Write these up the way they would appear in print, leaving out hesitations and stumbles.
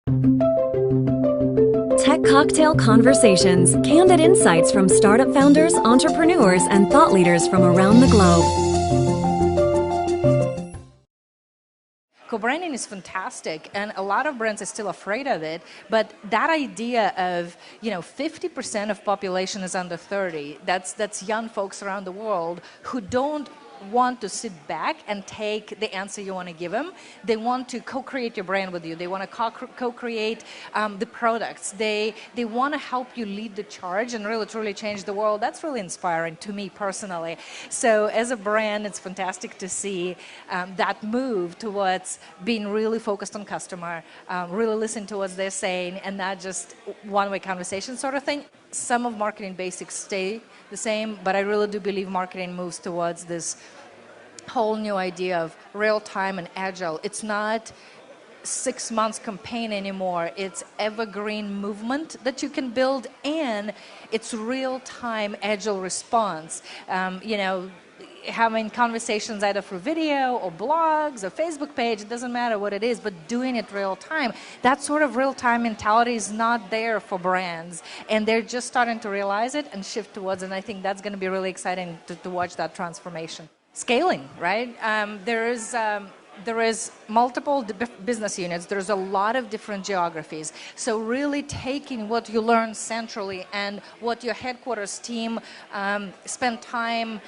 Tech Cocktail Conversations, candid insights from startup founders, entrepreneurs, and thought leaders from around the globe. Co-branding is fantastic, and a lot of brands are still afraid of it, but that idea of, 50% of population is under 30, that's young folks around the world who don't want to sit back and take the answer you want to give them. They want to co-create your brand with you. They want to co-create the products. They want to help you lead the charge and really truly change the world. That's really inspiring to me personally. So as a brand, it's fantastic to see that move towards being really focused on customer, really listen to what they're saying, and not just one-way conversation sort of thing. Some of marketing basics stay the same, but I really do believe marketing moves towards this whole new idea of real-time and agile. It's not 6 months campaign anymore. It's evergreen movement that you can build, and it's real-time agile response. Having conversations either through video or blogs or Facebook page, it doesn't matter what it is, but doing it real time. That sort of real time mentality is not there for brands, and they're just starting to realize it and shift towards it, and I think that's going to be really exciting to watch that transformation. Scaling, right? There is multiple business units. There's a lot of different geographies. So really taking what you learn centrally and what your headquarters team spend time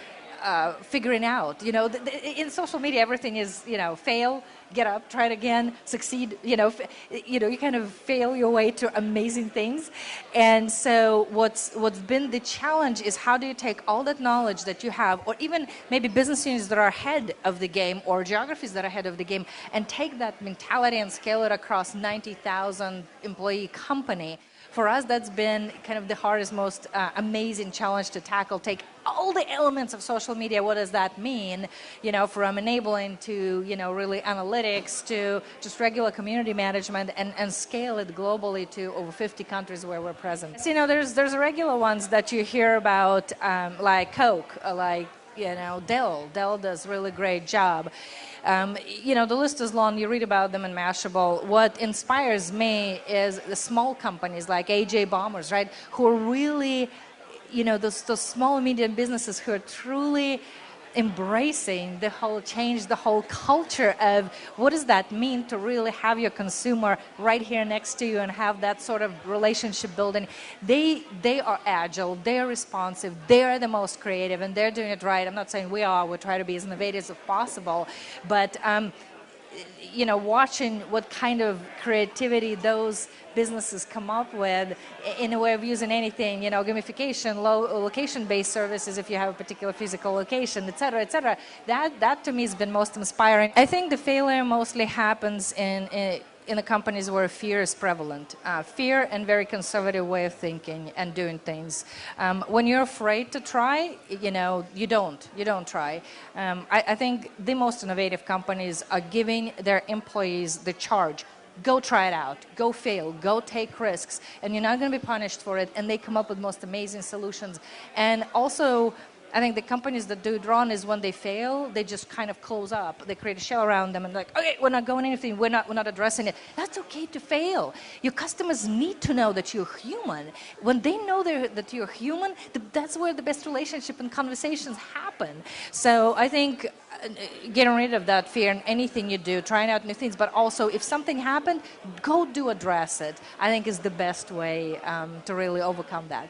figuring out. In social media, everything is, fail, get up, try it again, succeed. You kind of fail your way to amazing things. And so what's been the challenge is how do you take all that knowledge that you have, or even maybe business units that are ahead of the game or geographies that are ahead of the game, and take that mentality and scale it across 90,000 employee company. For us, that's been kind of the hardest, most amazing challenge to tackle. Take all the elements of social media. What does that mean? From enabling to, really analytics to just regular community management, and scale it globally to over 50 countries where we're present. So, there's regular ones that you hear about, like Coke, like Dell. Dell does a really great job. The list is long. You read about them in Mashable. What inspires me is the small companies like AJ Bombers, right? Who are really, those small and medium businesses who are truly embracing the whole change, the whole culture of what does that mean to really have your consumer right here next to you and have that sort of relationship building. They are agile, they are responsive, they are the most creative, and they're doing it right. I'm not saying we try to be as innovative as possible, but watching what kind of creativity those businesses come up with in a way of using anything, gamification, location-based services if you have a particular physical location, et cetera, that to me has been most inspiring. I think the failure mostly happens in the companies where fear is prevalent. Fear and very conservative way of thinking and doing things. When you're afraid to try, you don't try. I think the most innovative companies are giving their employees the charge. Go try it out, go fail, go take risks, and you're not going to be punished for it, and they come up with most amazing solutions. And also, I think the companies that do it wrong is when they fail, they just kind of close up. They create a shell around them and like, okay, we're not going anything, we're not addressing it. That's okay to fail. Your customers need to know that you're human. When they know that you're human, that's where the best relationship and conversations happen. So I think getting rid of that fear in anything you do, trying out new things, but also if something happened, address it, I think is the best way to really overcome that.